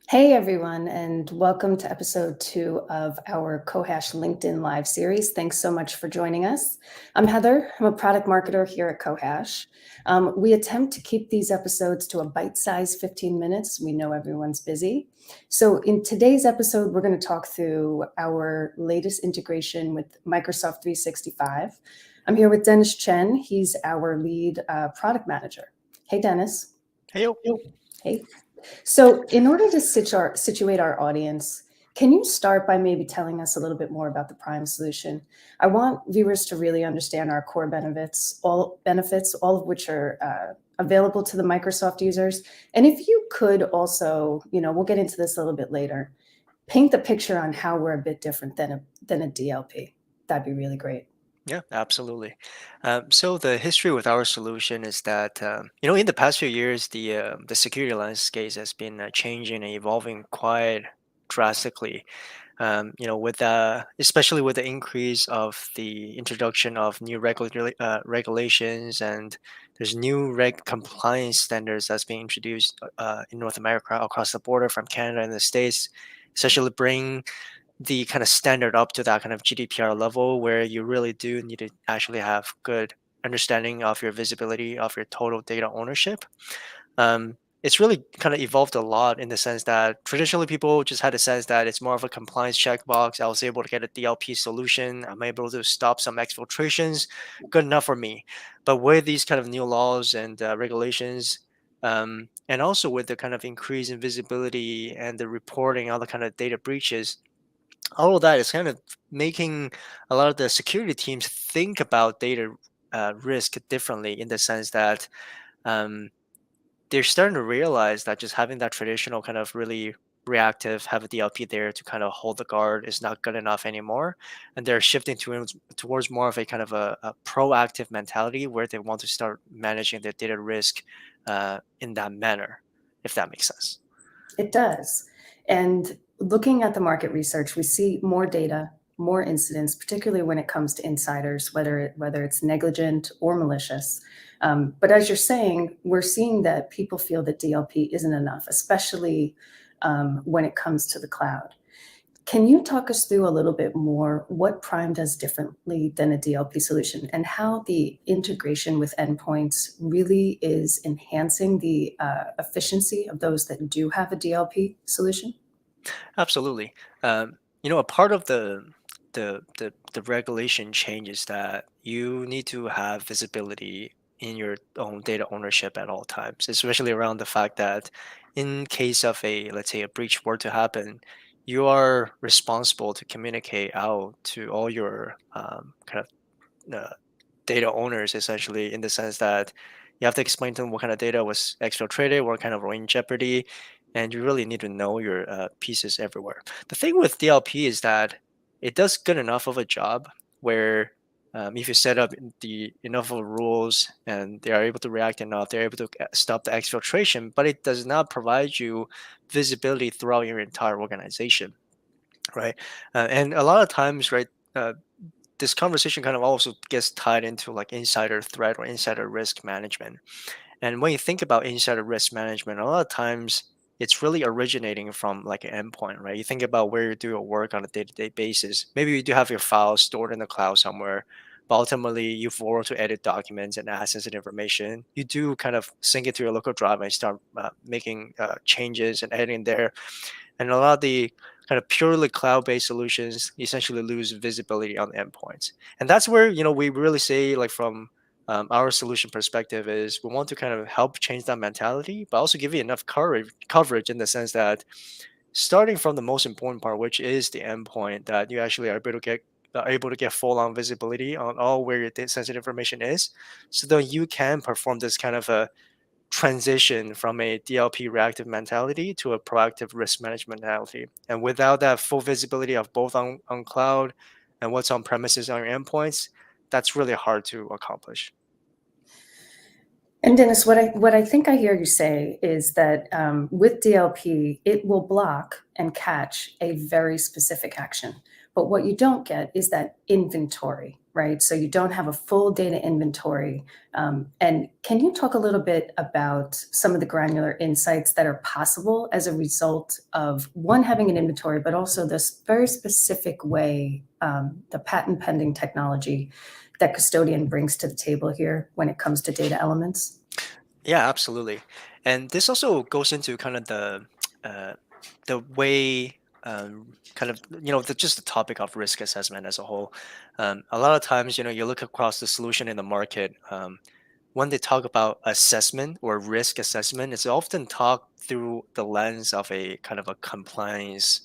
Hey everyone, and welcome to episode 2 of our Qohash LinkedIn Live series. Thanks so much for joining us. I'm Heather. I'm a product marketer here at Qohash. We attempt to keep these episodes to a bite-sized 15 minutes. We know everyone's busy. So in today's episode, we're going to talk through our latest integration with Microsoft 365. I'm here with Dennis Chen. He's our lead product manager. Hey, Dennis. Hey, yo. Hey. So, in order to situate our audience, can you start by maybe telling us a little bit more about the Prime solution? I want viewers to really understand our core benefits, all of which are available to the Microsoft users. And if you could also, we'll get into this a little bit later, paint the picture on how we're a bit different than a DLP. That'd be really great. Yeah, absolutely. So the history with our solution is that in the past few years, the security landscape has been changing and evolving quite drastically. With especially with the increase of the introduction of new regulations, and there's new reg compliance standards that's being introduced in North America across the border from Canada and the States, essentially bring the kind of standard up to that kind of GDPR level where you really do need to actually have good understanding of your visibility of your total data ownership. It's really kind of evolved a lot in the sense that traditionally people just had a sense that it's more of a compliance checkbox. I was able to get a DLP solution. I'm able to stop some exfiltrations. Good enough for me. But with these kind of new laws and regulations, and also with the kind of increase in visibility and the reporting, all the kind of data breaches, all of that is kind of making a lot of the security teams think about data risk differently in the sense that um, they're starting to realize that just having that traditional kind of really reactive, have a DLP there to kind of hold the guard is not good enough anymore. And they're shifting towards more of a kind of a proactive mentality where they want to start managing their data risk in that manner, if that makes sense. It does. And looking at the market research, we see more data, more incidents, particularly when it comes to insiders, whether it's negligent or malicious. But as you're saying, we're seeing that people feel that DLP isn't enough, especially when it comes to the cloud. Can you talk us through a little bit more what Prime does differently than a DLP solution and how the integration with endpoints really is enhancing the efficiency of those that do have a DLP solution? Absolutely. A part of the regulation change is that you need to have visibility in your own data ownership at all times, especially around the fact that in case of a, let's say, a breach were to happen, you are responsible to communicate out to all your kind of data owners, essentially, in the sense that you have to explain to them what kind of data was exfiltrated, what kind of were in jeopardy, and you really need to know your pieces everywhere. The thing with DLP is that it does good enough of a job where if you set up the enough of rules and they are able to react enough, they're able to stop the exfiltration, but it does not provide you visibility throughout your entire organization, right? And a lot of times, right, this conversation kind of also gets tied into like insider threat or insider risk management. And when you think about insider risk management, a lot of times it's really originating from like an endpoint, right? You think about where you do your work on a day-to-day basis. Maybe you do have your files stored in the cloud somewhere, but ultimately you forward to edit documents and add sensitive information. You do kind of sync it to your local drive and start making changes and editing there. And a lot of the kind of purely cloud-based solutions essentially lose visibility on the endpoints. And that's where, we really say, like, from our solution perspective, is we want to kind of help change that mentality, but also give you enough coverage in the sense that starting from the most important part, which is the endpoint, that you actually are able to get full-on visibility on all where your sensitive information is, so that you can perform this kind of a transition from a DLP reactive mentality to a proactive risk management mentality. And without that full visibility of both on cloud and what's on premises on your endpoints, that's really hard to accomplish. And Dennis, what I think I hear you say is that with DLP, it will block and catch a very specific action. But what you don't get is that inventory, right? So you don't have a full data inventory. And can you talk a little bit about some of the granular insights that are possible as a result of one, having an inventory, but also this very specific way, the patent pending technology that Qostodian brings to the table here when it comes to data elements? Yeah, absolutely. And this also goes into kind of uh, the way, kind of, just the topic of risk assessment as a whole. A lot of times, you look across the solution in the market. When they talk about assessment or risk assessment, it's often talked through the lens of a kind of a compliance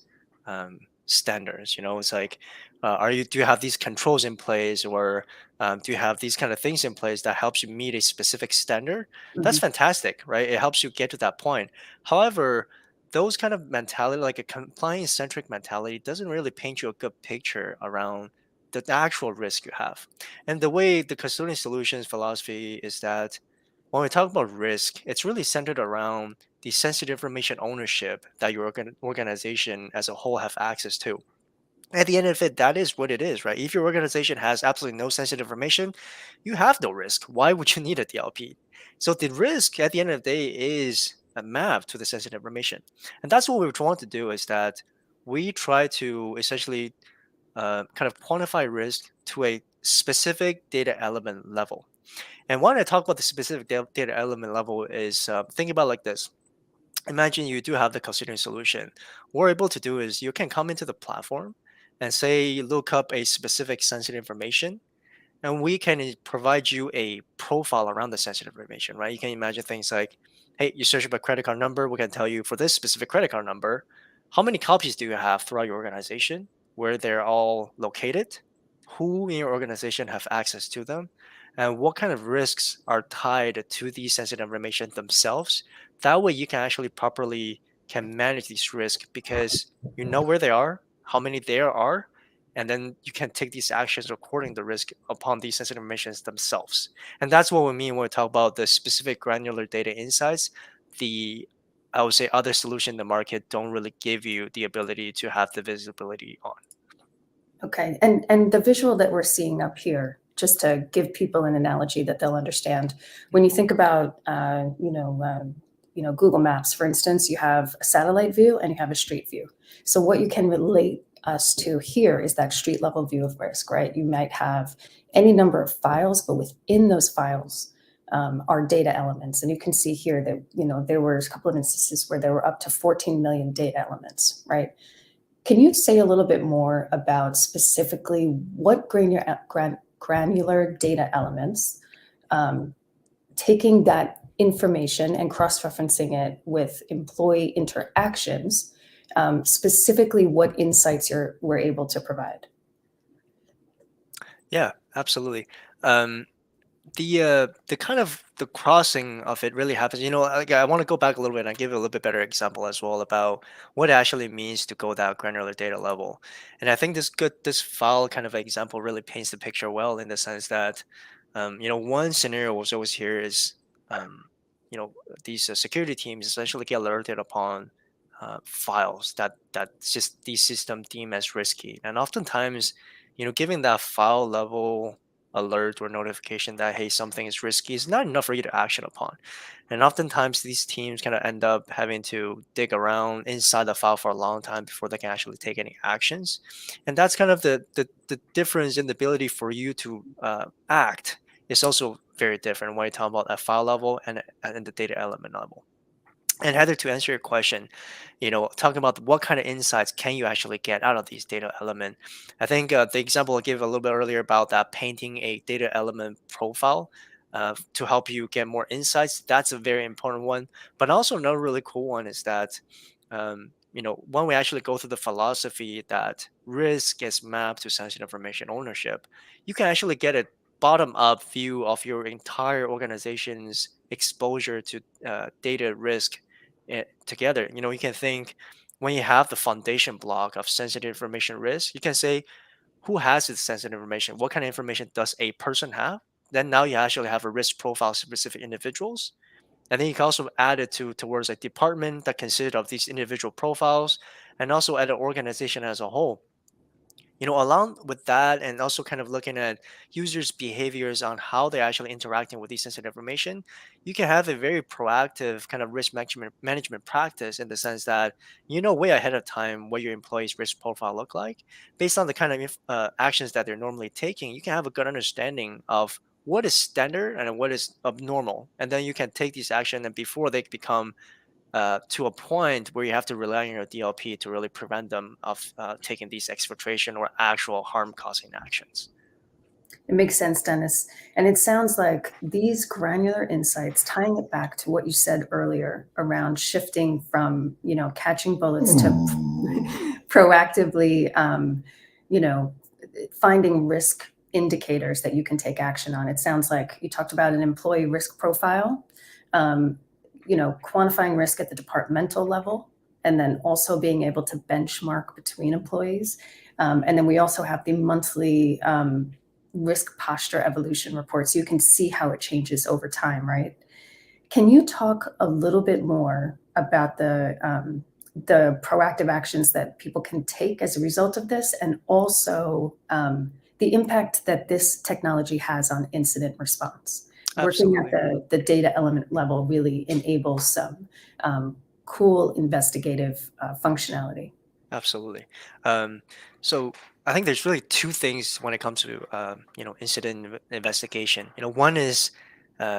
standards. It's like, do you have these controls in place, or do you have these kind of things in place that helps you meet a specific standard? That's Mhm, fantastic, right? It helps you get to that point. However, those kind of mentality, like a compliance centric mentality, doesn't really paint you a good picture around the actual risk you have. And the way the custodian solutions philosophy is that when we talk about risk, it's really centered around the sensitive information ownership that your organization as a whole have access to. At the end of it, that is what it is, right? If your organization has absolutely no sensitive information, you have no risk. Why would you need a DLP? So the risk at the end of the day is a map to the sensitive information. And that's what we're trying to do, is that we try to essentially kind of quantify risk to a specific data element level. And when I talk about the specific data element level is, think about like this. Imagine you do have the custodian solution. What we're able to do is you can come into the platform and say, look up a specific sensitive information, and we can provide you a profile around the sensitive information, right? You can imagine things like, hey, you search up a credit card number, we can tell you for this specific credit card number, how many copies do you have throughout your organization, where they're all located, who in your organization have access to them, and what kind of risks are tied to these sensitive information themselves. That way you can actually properly can manage these risks, because you know where they are, how many there are, and then you can take these actions according to risk upon these sensitive informations themselves. And that's what we mean when we talk about the specific granular data insights. The I would say other solution in the market don't really give you the ability to have the visibility on. okay, and the visual that we're seeing up here, just to give people an analogy that they'll understand, when you think about, Google Maps, for instance, you have a satellite view and you have a street view. So what you can relate us to here is that street level view of risk, right? You might have any number of files, but within those files are data elements. And you can see here that, there were a couple of instances where there were up to 14 million data elements, right? Can you say a little bit more about specifically what granular data elements, um, taking that information and cross-referencing it with employee interactions, specifically what insights we're able to provide? Yeah, absolutely. Um, the kind of the crossing of it really happens. Like, I want to go back a little bit and give you a little bit better example as well about what it actually means to go that granular data level. And I think this file kind of example really paints the picture well, in the sense that, one scenario was always here is, um, these security teams essentially get alerted upon files that just the system deem as risky. And oftentimes, giving that file level alert or notification that, hey, something is risky, is not enough for you to action upon. And oftentimes these teams kind of end up having to dig around inside the file for a long time before they can actually take any actions. And that's kind of the difference in the ability for you to act is also very different when you talk about at file level and the data element level. And Heather, to answer your question, talking about what kind of insights can you actually get out of these data element, I think the example I gave a little bit earlier about that painting a data element profile to help you get more insights, that's a very important one. But also another really cool one is that, when we actually go through the philosophy that risk is mapped to sensitive information ownership, you can actually get a bottom up view of your entire organization's exposure to data risk together. You can think, when you have the foundation block of sensitive information risk, you can say, who has this sensitive information? What kind of information does a person have? Then now you actually have a risk profile specific individuals. And then you can also add it towards a department that consists of these individual profiles, and also at an organization as a whole. Along with that, and also kind of looking at users' behaviors on how they're actually interacting with this sensitive information, you can have a very proactive kind of risk management practice in the sense that you know way ahead of time what your employees' risk profile look like. Based on the kind of actions that they're normally taking, you can have a good understanding of what is standard and what is abnormal, and then you can take these actions and before they become to a point where you have to rely on your DLP to really prevent them of taking these exfiltration or actual harm causing actions. It makes sense, Dennis. And it sounds like these granular insights, tying it back to what you said earlier around shifting from, catching bullets to proactively, you know, finding risk indicators that you can take action on. It sounds like you talked about an employee risk profile, um, quantifying risk at the departmental level, and then also being able to benchmark between employees. And then we also have the monthly risk posture evolution report, so you can see how it changes over time, right? Can you talk a little bit more about the proactive actions that people can take as a result of this, and also the impact that this technology has on incident response? Working at Absolutely. the data element level really enables some cool investigative functionality. Absolutely. Um, so I think there's really two things when it comes to incident investigation. One is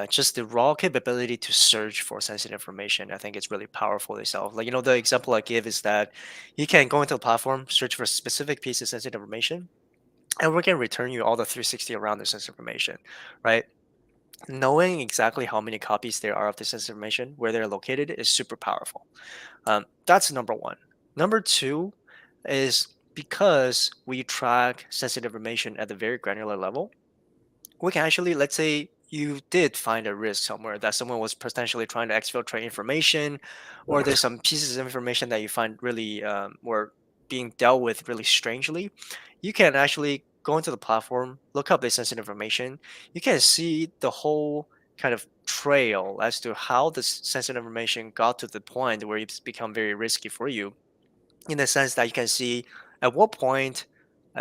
just the raw capability to search for sensitive information. I think it's really powerful itself. Like the example I give is that you can go into the platform, search for a specific piece of sensitive information, and we can return you all the 360 around this sensitive information, right? Knowing exactly how many copies there are of this information, where they're located, is super powerful. That's number one. Number two is because we track sensitive information at the very granular level, we can actually, let's say you did find a risk somewhere that someone was potentially trying to exfiltrate information, or there's some pieces of information that you find really or being dealt with really strangely, you can actually go into the platform, look up this sensitive information. You can see the whole kind of trail as to how this sensitive information got to the point where it's become very risky for you, in the sense that you can see at what point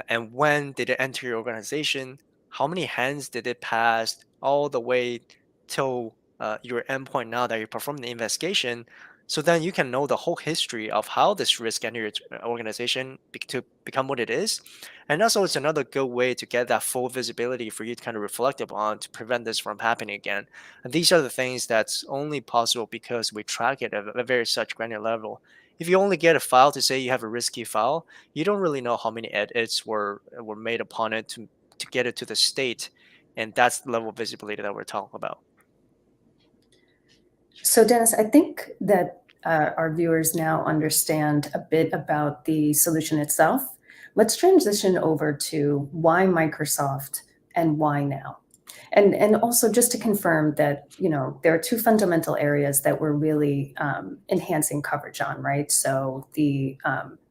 and when did it enter your organization, how many hands did it pass, all the way till your endpoint now that you're performing the investigation. So then you can know the whole history of how this risk entered your organization to become what it is. And also, it's another good way to get that full visibility for you to kind of reflect upon to prevent this from happening again. And these are the things that's only possible because we track it at a very such granular level. If you only get a file to say you have a risky file, you don't really know how many edits were made upon it to get it to the state, and that's the level of visibility that we're talking about. So, Dennis, I think that our viewers now understand a bit about the solution itself. Let's transition over to why Microsoft and why now. And also just to confirm that, there are two fundamental areas that we're really enhancing coverage on, right? So the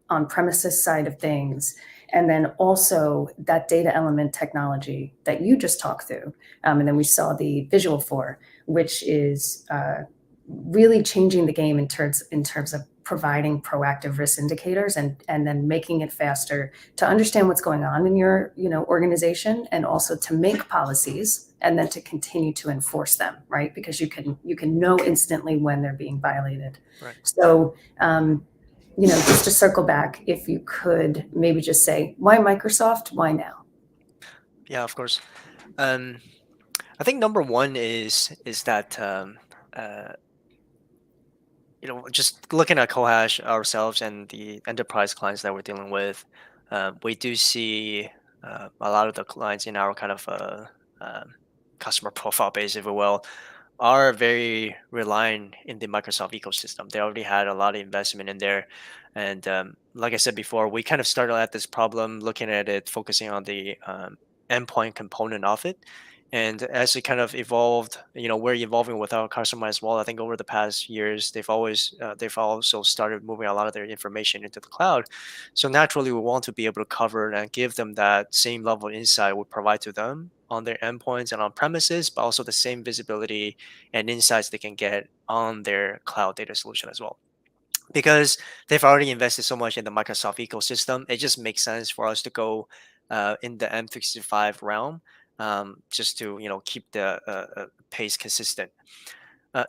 on-premises side of things, and then also that data element technology that you just talked through. And then we saw the visual for, which is really changing the game in terms of providing proactive risk indicators, and then making it faster to understand what's going on in your organization, and also to make policies and then to continue to enforce them, right? Because you can know instantly when they're being violated. Right. So just to circle back, if you could maybe just say, why Microsoft, why now? Yeah, of course. Um, I think number one is that uh, just looking at Qohash ourselves and the enterprise clients that we're dealing with, we do see a lot of the clients in our kind of customer profile base, if you will, are very reliant in the Microsoft ecosystem. They already had a lot of investment in there. And like I said before, we kind of started at this problem looking at it, focusing on the endpoint component of it. And as it kind of evolved, we're evolving with our customer as well. I think over the past years, they've also started moving a lot of their information into the cloud. So naturally, we want to be able to cover and give them that same level of insight we provide to them on their endpoints and on premises, but also the same visibility and insights they can get on their cloud data solution as well. because they've already invested so much in the Microsoft ecosystem. It just makes sense for us to go in the M365 realm, just to keep the pace consistent.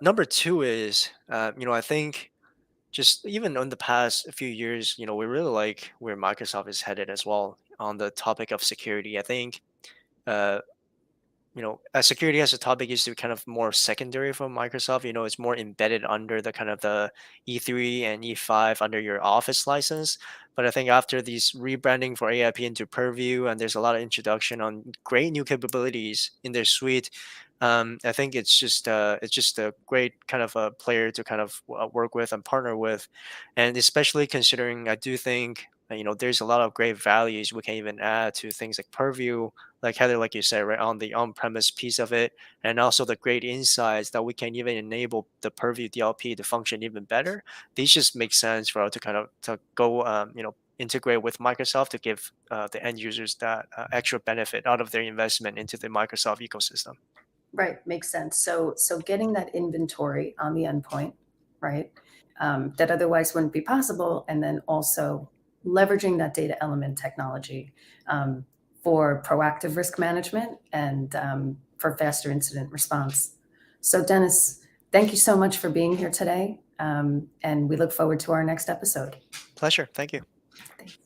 Number two is, I think just even in the past few years, we really like where Microsoft is headed as well on the topic of security. I think uh, security as a topic used to be kind of more secondary from Microsoft. It's more embedded under the kind of the E3 and E5 under your Office license. But I think after these rebranding for AIP into Purview, and there's a lot of introduction on great new capabilities in their suite. I think it's just a great kind of a player to kind of work with and partner with, and especially considering I do think there's a lot of great values we can even add to things like Purview, like Heather, like you said, right on the on-premise piece of it, and also the great insights that we can even enable the Purview DLP to function even better. These just make sense for us to kind of to go, integrate with Microsoft to give the end users that extra benefit out of their investment into the Microsoft ecosystem. Right, makes sense. So getting that inventory on the endpoint, right, that otherwise wouldn't be possible, and then also leveraging that data element technology for proactive risk management and for faster incident response. So Dennis, thank you so much for being here today, and we look forward to our next episode. Pleasure. Thank you. Thanks.